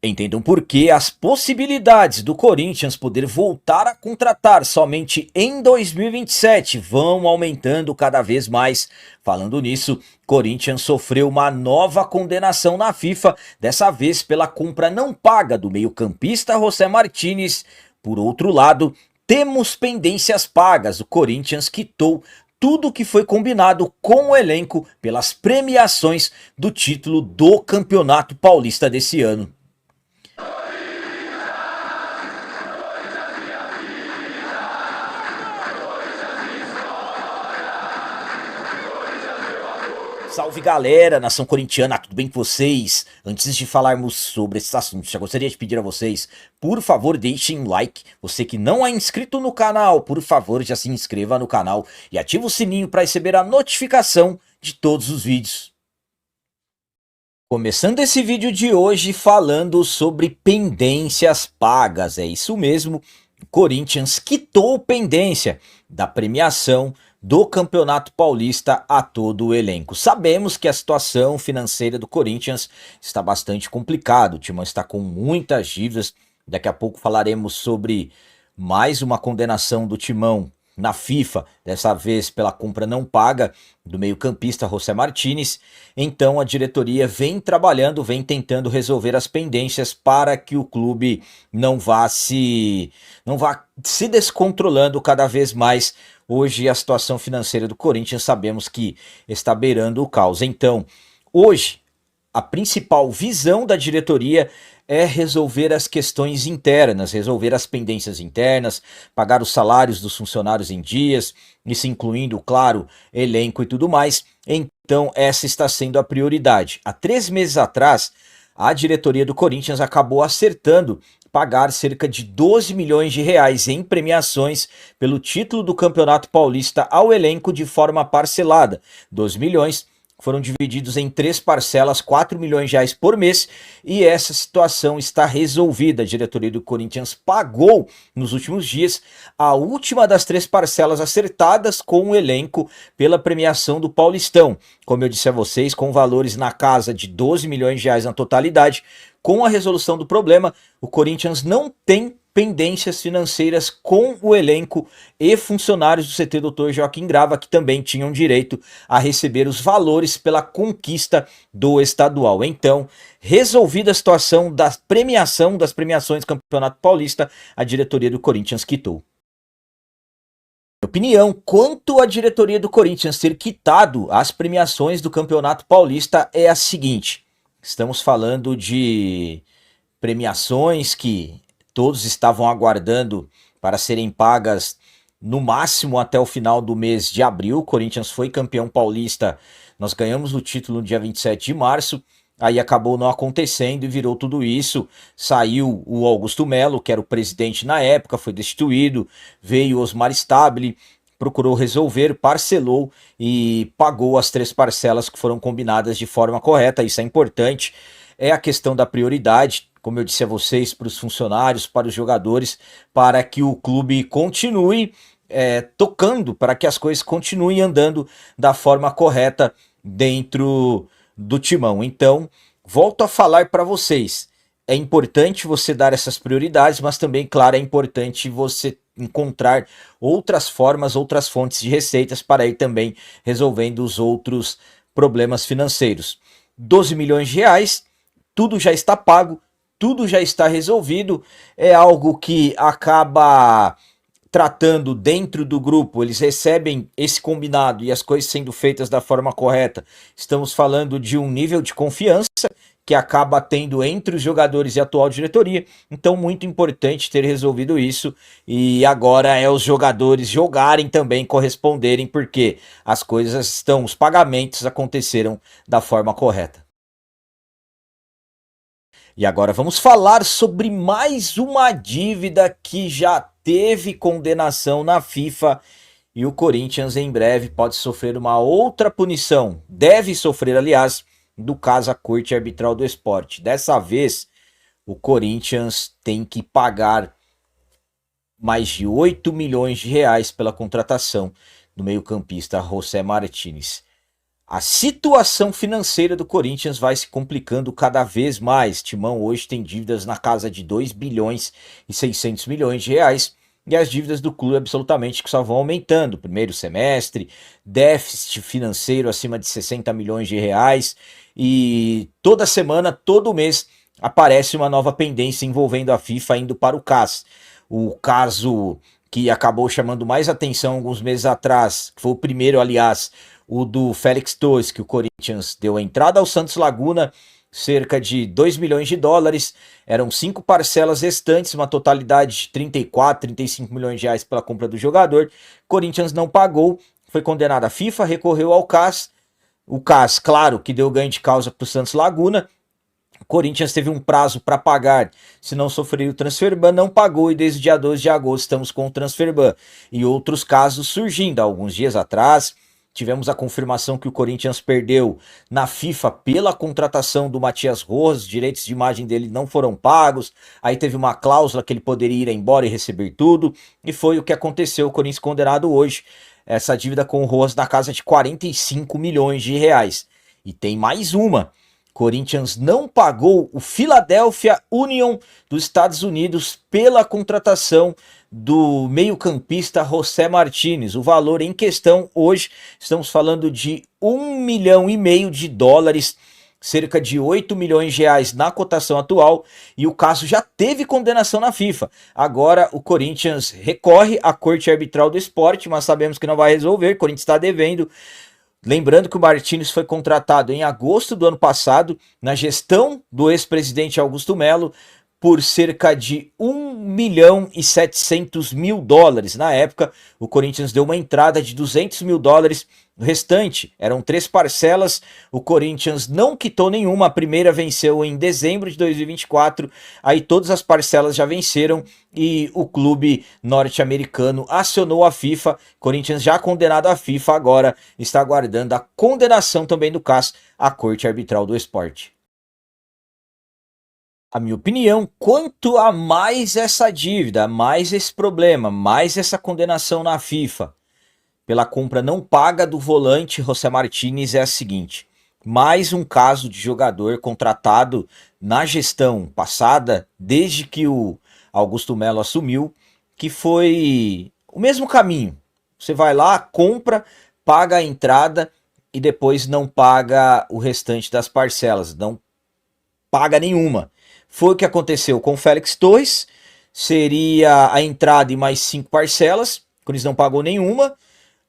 Entendam por que as possibilidades do Corinthians poder voltar a contratar somente em 2027 vão aumentando cada vez mais. Falando nisso, Corinthians sofreu uma nova condenação na FIFA, dessa vez pela compra não paga do meio-campista José Martínez. Por outro lado, temos pendências pagas. O Corinthians quitou tudo que foi combinado com o elenco pelas premiações do título do Campeonato Paulista desse ano. Salve galera, nação corintiana, tudo bem com vocês? Antes de falarmos sobre esses assuntos, já gostaria de pedir a vocês, por favor deixem um like. Você que não é inscrito no canal, por favor já se inscreva no canal e ative o sininho para receber a notificação de todos os vídeos. Começando esse vídeo de hoje falando sobre pendências pagas, é isso mesmo, o Corinthians quitou pendência da premiação do Campeonato Paulista a todo o elenco. Sabemos que a situação financeira do Corinthians está bastante complicada, o Timão está com muitas dívidas, daqui a pouco falaremos sobre mais uma condenação do Timão na FIFA, dessa vez pela compra não paga do meio-campista José Martínez. Então a diretoria vem trabalhando, vem tentando resolver as pendências para que o clube não vá se descontrolando cada vez mais. Hoje a situação financeira do Corinthians sabemos que está beirando o caos. Então, hoje a principal visão da diretoria é resolver as questões internas, resolver as pendências internas, pagar os salários dos funcionários em dias, isso incluindo, claro, elenco e tudo mais. Então essa está sendo a prioridade. Há 3 meses atrás, a diretoria do Corinthians acabou acertando pagar cerca de 12 milhões de reais em premiações pelo título do Campeonato Paulista ao elenco de forma parcelada. 12 milhões foram divididos em 3 parcelas, 4 milhões de reais por mês, e essa situação está resolvida. A diretoria do Corinthians pagou nos últimos dias a última das 3 parcelas acertadas com o elenco pela premiação do Paulistão. Como eu disse a vocês, com valores na casa de 12 milhões de reais na totalidade. Com a resolução do problema, o Corinthians não tem pendências financeiras com o elenco e funcionários do CT Dr. Joaquim Grava, que também tinham direito a receber os valores pela conquista do estadual. Então, resolvida a situação da premiação, das premiações do Campeonato Paulista, a diretoria do Corinthians quitou. Minha opinião quanto à diretoria do Corinthians ter quitado as premiações do Campeonato Paulista é a seguinte: estamos falando de premiações que todos estavam aguardando para serem pagas no máximo até o final do mês de abril. O Corinthians foi campeão paulista, nós ganhamos o título no dia 27 de março, aí acabou não acontecendo e virou tudo isso. Saiu o Augusto Melo, que era o presidente na época, foi destituído, veio Osmar Stabile, procurou resolver, parcelou e pagou as 3 parcelas que foram combinadas de forma correta. Isso é importante, é a questão da prioridade, como eu disse a vocês, para os funcionários, para os jogadores, para que o clube continue tocando, para que as coisas continuem andando da forma correta dentro do Timão. Então, volto a falar para vocês, é importante você dar essas prioridades, mas também, claro, é importante você encontrar outras formas, outras fontes de receitas para ir também resolvendo os outros problemas financeiros. 12 milhões de reais, tudo já está pago, tudo já está resolvido, é algo que acaba tratando dentro do grupo, eles recebem esse combinado e as coisas sendo feitas da forma correta. Estamos falando de um nível de confiança que acaba tendo entre os jogadores e a atual diretoria, então muito importante ter resolvido isso, e agora é os jogadores jogarem também, corresponderem, porque as coisas estão, os pagamentos aconteceram da forma correta. E agora vamos falar sobre mais uma dívida que já teve condenação na FIFA e o Corinthians em breve pode sofrer uma outra punição, deve sofrer, aliás, do caso à Corte Arbitral do Esporte. Dessa vez, o Corinthians tem que pagar mais de 8 milhões de reais pela contratação do meio-campista José Martínez. A situação financeira do Corinthians vai se complicando cada vez mais. Timão hoje tem dívidas na casa de 2 bilhões e 600 milhões de reais. E as dívidas do clube absolutamente que só vão aumentando. Primeiro semestre, déficit financeiro acima de 60 milhões de reais. E toda semana, todo mês, aparece uma nova pendência envolvendo a FIFA indo para o CAS. O caso que acabou chamando mais atenção alguns meses atrás, que foi o primeiro, aliás, o do Félix Torres, que o Corinthians deu a entrada ao Santos Laguna, cerca de 2 milhões de dólares, eram 5 parcelas restantes, uma totalidade de 34, 35 milhões de reais pela compra do jogador. Corinthians não pagou, foi condenado à FIFA, recorreu ao CAS. O CAS, claro, que deu ganho de causa para o Santos Laguna. O Corinthians teve um prazo para pagar, se não sofrer o transfer ban, não pagou, e desde o dia 12 de agosto estamos com o transfer ban. E outros casos surgindo. Há alguns dias atrás, tivemos a confirmação que o Corinthians perdeu na FIFA pela contratação do Matias Rojas, os direitos de imagem dele não foram pagos, aí teve uma cláusula que ele poderia ir embora e receber tudo, e foi o que aconteceu. O Corinthians condenado hoje, essa dívida com o Rojas na casa de 45 milhões de reais. E tem mais uma. Corinthians não pagou o Philadelphia Union dos Estados Unidos pela contratação do meio-campista José Martínez. O valor em questão hoje, estamos falando de 1,5 milhão de dólares, cerca de 8 milhões de reais na cotação atual, e o caso já teve condenação na FIFA. Agora o Corinthians recorre à Corte Arbitral do Esporte, mas sabemos que não vai resolver, o Corinthians está devendo. Lembrando que o Martínez foi contratado em agosto do ano passado, na gestão do ex-presidente Augusto Melo, por cerca de 1 milhão e 700 mil dólares. Na época, o Corinthians deu uma entrada de 200 mil dólares. O restante eram 3 parcelas. O Corinthians não quitou nenhuma. A primeira venceu em dezembro de 2024. Aí todas as parcelas já venceram e o clube norte-americano acionou a FIFA. Corinthians já condenado à FIFA, agora está aguardando a condenação também do CAS, a Corte Arbitral do Esporte. A minha opinião, quanto a mais essa dívida, mais esse problema, mais essa condenação na FIFA pela compra não paga do volante José Martínez, é a seguinte: mais um caso de jogador contratado na gestão passada, desde que o Augusto Melo assumiu, que foi o mesmo caminho. Você vai lá, compra, paga a entrada e depois não paga o restante das parcelas, não paga nenhuma. Foi o que aconteceu com o Félix Torres, seria a entrada e mais 5 parcelas, que eles não pagou nenhuma.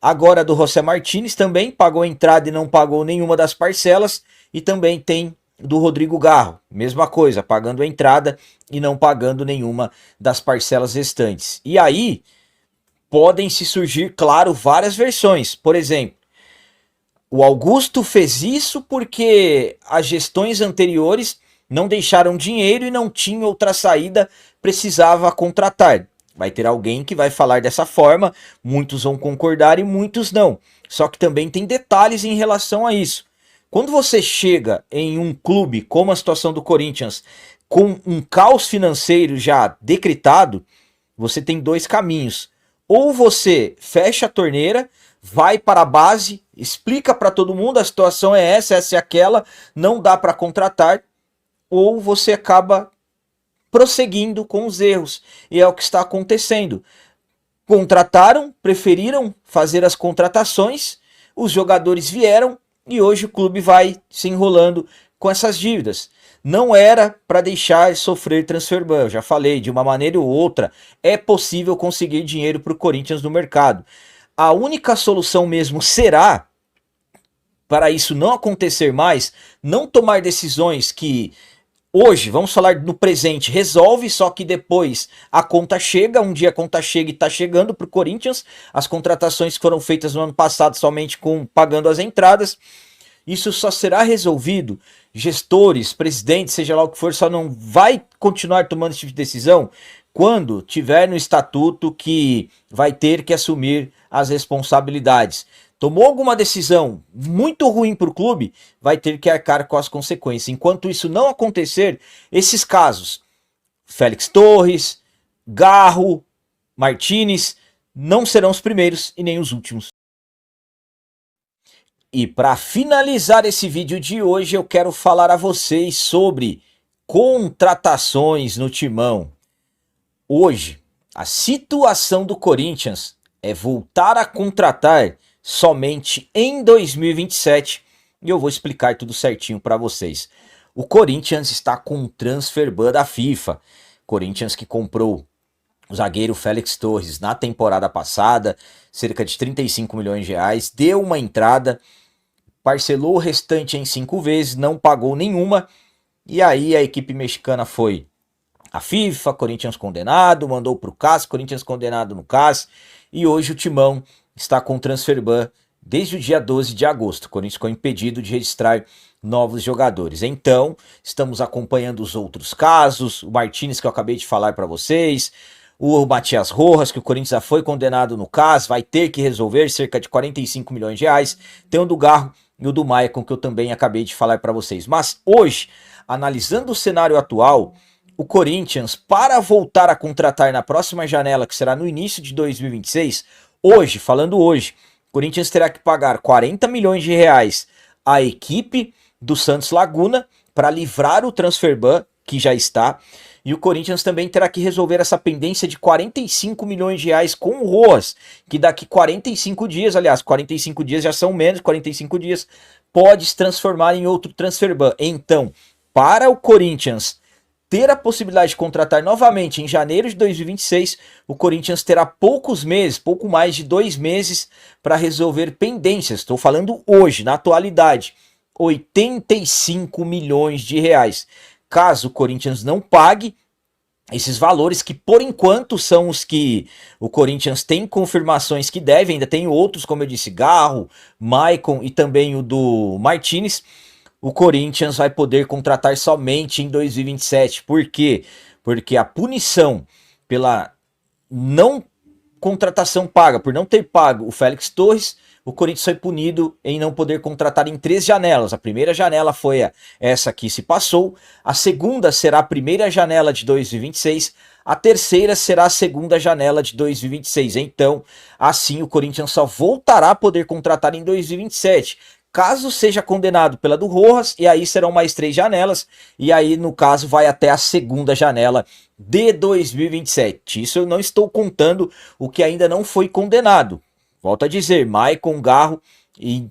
Agora do José Martínez também pagou a entrada e não pagou nenhuma das parcelas. E também tem do Rodrigo Garro, mesma coisa, pagando a entrada e não pagando nenhuma das parcelas restantes. E aí podem se surgir, claro, várias versões. Por exemplo, o Augusto fez isso porque as gestões anteriores não deixaram dinheiro e não tinha outra saída, precisava contratar. Vai ter alguém que vai falar dessa forma, muitos vão concordar e muitos não. Só que também tem detalhes em relação a isso. Quando você chega em um clube, como a situação do Corinthians, com um caos financeiro já decretado, você tem 2 caminhos. Ou você fecha a torneira, vai para a base, explica para todo mundo, a situação é essa é aquela, não dá para contratar, ou você acaba prosseguindo com os erros. E é o que está acontecendo. Contrataram, preferiram fazer as contratações, os jogadores vieram e hoje o clube vai se enrolando com essas dívidas. Não era para deixar sofrer transfer ban, eu já falei, de uma maneira ou outra é possível conseguir dinheiro para o Corinthians no mercado. A única solução mesmo será, para isso não acontecer mais, não tomar decisões que hoje, vamos falar no presente, resolve, só que depois a conta chega, um dia a conta chega e está chegando para o Corinthians, as contratações que foram feitas no ano passado somente com pagando as entradas, isso só será resolvido, gestores, presidentes, seja lá o que for, só não vai continuar tomando esse tipo de decisão quando tiver no estatuto que vai ter que assumir as responsabilidades. Tomou alguma decisão muito ruim para o clube, vai ter que arcar com as consequências. Enquanto isso não acontecer, esses casos, Félix Torres, Garro, Martínez, não serão os primeiros e nem os últimos. E para finalizar esse vídeo de hoje, eu quero falar a vocês sobre contratações no Timão. Hoje, a situação do Corinthians é voltar a contratar somente em 2027 e eu vou explicar tudo certinho para vocês. O Corinthians está com um transfer ban da FIFA. Corinthians que comprou o zagueiro Félix Torres na temporada passada, cerca de 35 milhões de reais, deu uma entrada, parcelou o restante em 5 vezes, não pagou nenhuma, e aí a equipe mexicana foi a FIFA, Corinthians condenado, mandou para o CAS, Corinthians condenado no CAS, e hoje o Timão está com transfer ban desde o dia 12 de agosto. O Corinthians ficou impedido de registrar novos jogadores. Então, estamos acompanhando os outros casos, o Martínez que eu acabei de falar para vocês, o Matias Rojas, que o Corinthians já foi condenado no CAS, vai ter que resolver cerca de 45 milhões de reais. Tem o do Garro e o do Maicon, que eu também acabei de falar para vocês. Mas hoje, analisando o cenário atual, o Corinthians, para voltar a contratar na próxima janela, que será no início de 2026, hoje, falando hoje, o Corinthians terá que pagar 40 milhões de reais à equipe do Santos Laguna para livrar o transfer ban, que já está. E o Corinthians também terá que resolver essa pendência de 45 milhões de reais com o Rojas, que daqui 45 dias, aliás, 45 dias já são menos, 45 dias, pode se transformar em outro transfer ban. Então, para o Corinthians ter a possibilidade de contratar novamente em janeiro de 2026, o Corinthians terá poucos meses, pouco mais de 2 meses para resolver pendências. Estou falando hoje, na atualidade, 85 milhões de reais. Caso o Corinthians não pague esses valores, que por enquanto são os que o Corinthians tem confirmações que deve, ainda tem outros, como eu disse, Garro, Maicon e também o do Martínez, o Corinthians vai poder contratar somente em 2027. Por quê? Porque a punição pela não contratação paga, por não ter pago o Félix Torres, o Corinthians foi punido em não poder contratar em 3 janelas. A primeira janela foi essa que se passou, a segunda será a primeira janela de 2026, a terceira será a segunda janela de 2026. Então, assim o Corinthians só voltará a poder contratar em 2027. Caso seja condenado pela do Rojas, e aí serão mais 3 janelas, e aí no caso vai até a segunda janela de 2027. Isso eu não estou contando o que ainda não foi condenado. Volto a dizer, Maicon, Garro e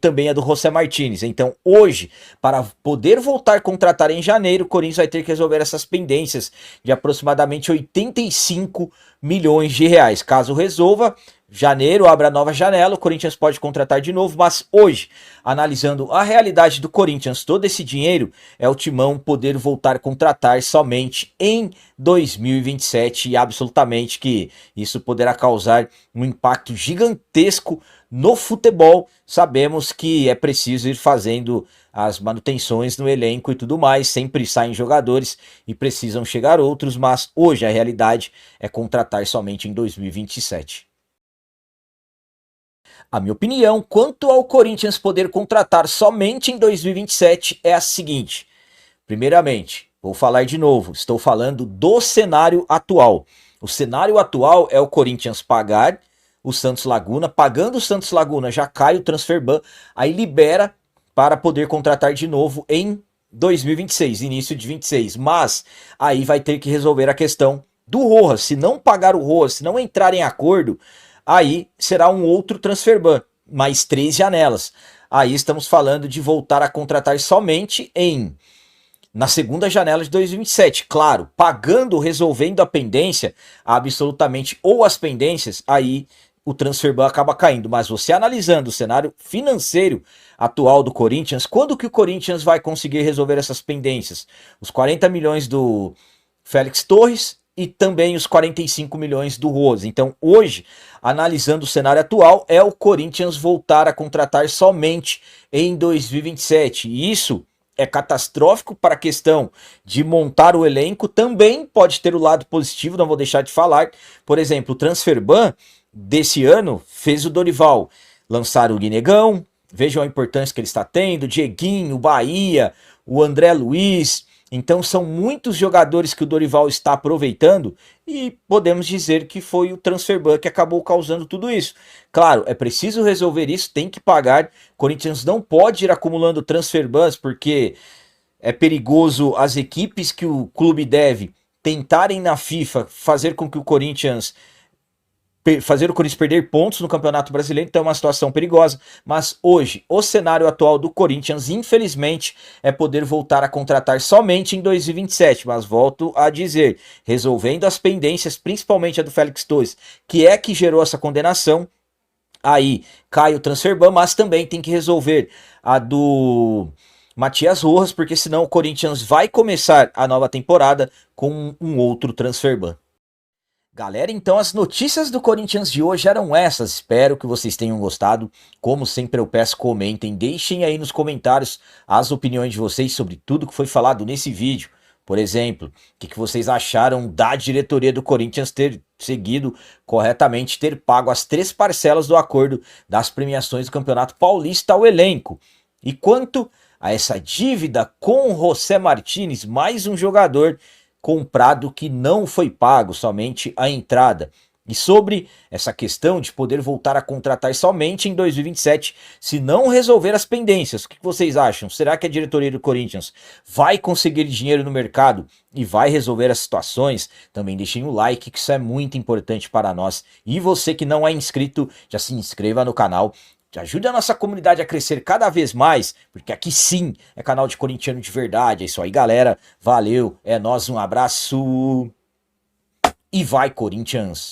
também a do José Martínez. Então hoje, para poder voltar a contratar em janeiro, o Corinthians vai ter que resolver essas pendências de aproximadamente 85 milhões de reais. Caso resolva, janeiro abre a nova janela, o Corinthians pode contratar de novo, mas hoje, analisando a realidade do Corinthians, todo esse dinheiro é o Timão poder voltar a contratar somente em 2027, e absolutamente que isso poderá causar um impacto gigantesco no futebol. Sabemos que é preciso ir fazendo as manutenções no elenco e tudo mais, sempre saem jogadores e precisam chegar outros, mas hoje a realidade é contratar somente em 2027. A minha opinião quanto ao Corinthians poder contratar somente em 2027 é a seguinte. Primeiramente, vou falar de novo, estou falando do cenário atual. O cenário atual é o Corinthians pagar o Santos Laguna, pagando o Santos Laguna já cai o transfer ban, aí libera para poder contratar de novo em 2026, início de 26. Mas aí vai ter que resolver a questão do Rojas. Se não pagar o Rojas, se não entrar em acordo, aí será um outro transfer ban, mais 3 janelas. Aí estamos falando de voltar a contratar somente na segunda janela de 2027. Claro, pagando, resolvendo a pendência, absolutamente, ou as pendências, aí o transfer ban acaba caindo. Mas você analisando o cenário financeiro atual do Corinthians, quando que o Corinthians vai conseguir resolver essas pendências? Os 40 milhões do Félix Torres e também os 45 milhões do Rose. Então hoje, analisando o cenário atual, é o Corinthians voltar a contratar somente em 2027. E isso é catastrófico para a questão de montar o elenco. Também pode ter o lado positivo, não vou deixar de falar. Por exemplo, o transfer ban desse ano fez o Dorival lançar o Guinegão. Vejam a importância que ele está tendo, Dieguinho, Bahia, o André Luiz, Então são muitos jogadores que o Dorival está aproveitando e podemos dizer que foi o transfer ban que acabou causando tudo isso. Claro, é preciso resolver isso, tem que pagar. O Corinthians não pode ir acumulando transfer bans porque é perigoso as equipes que o clube deve tentarem na FIFA fazer com que o Corinthians perder pontos no Campeonato Brasileiro, então é uma situação perigosa, mas hoje o cenário atual do Corinthians, infelizmente, é poder voltar a contratar somente em 2027, mas volto a dizer, resolvendo as pendências, principalmente a do Félix Torres, que é que gerou essa condenação, aí cai o transfer ban, mas também tem que resolver a do Matias Rojas, porque senão o Corinthians vai começar a nova temporada com um outro transfer ban. Galera, então as notícias do Corinthians de hoje eram essas. Espero que vocês tenham gostado. Como sempre eu peço, comentem, deixem aí nos comentários as opiniões de vocês sobre tudo que foi falado nesse vídeo. Por exemplo, o que vocês acharam da diretoria do Corinthians ter seguido corretamente, ter pago as 3 parcelas do acordo das premiações do Campeonato Paulista ao elenco. E quanto a essa dívida com o José Martínez, mais um jogador comprado que não foi pago, somente a entrada. E sobre essa questão de poder voltar a contratar somente em 2027, se não resolver as pendências, o que vocês acham? Será que a diretoria do Corinthians vai conseguir dinheiro no mercado e vai resolver as situações? Também deixem o like, que isso é muito importante para nós. E você que não é inscrito, já se inscreva no canal. Ajude a nossa comunidade a crescer cada vez mais, porque aqui sim é canal de corintiano de verdade. É isso aí, galera. Valeu, é nóis, um abraço e vai, Corinthians!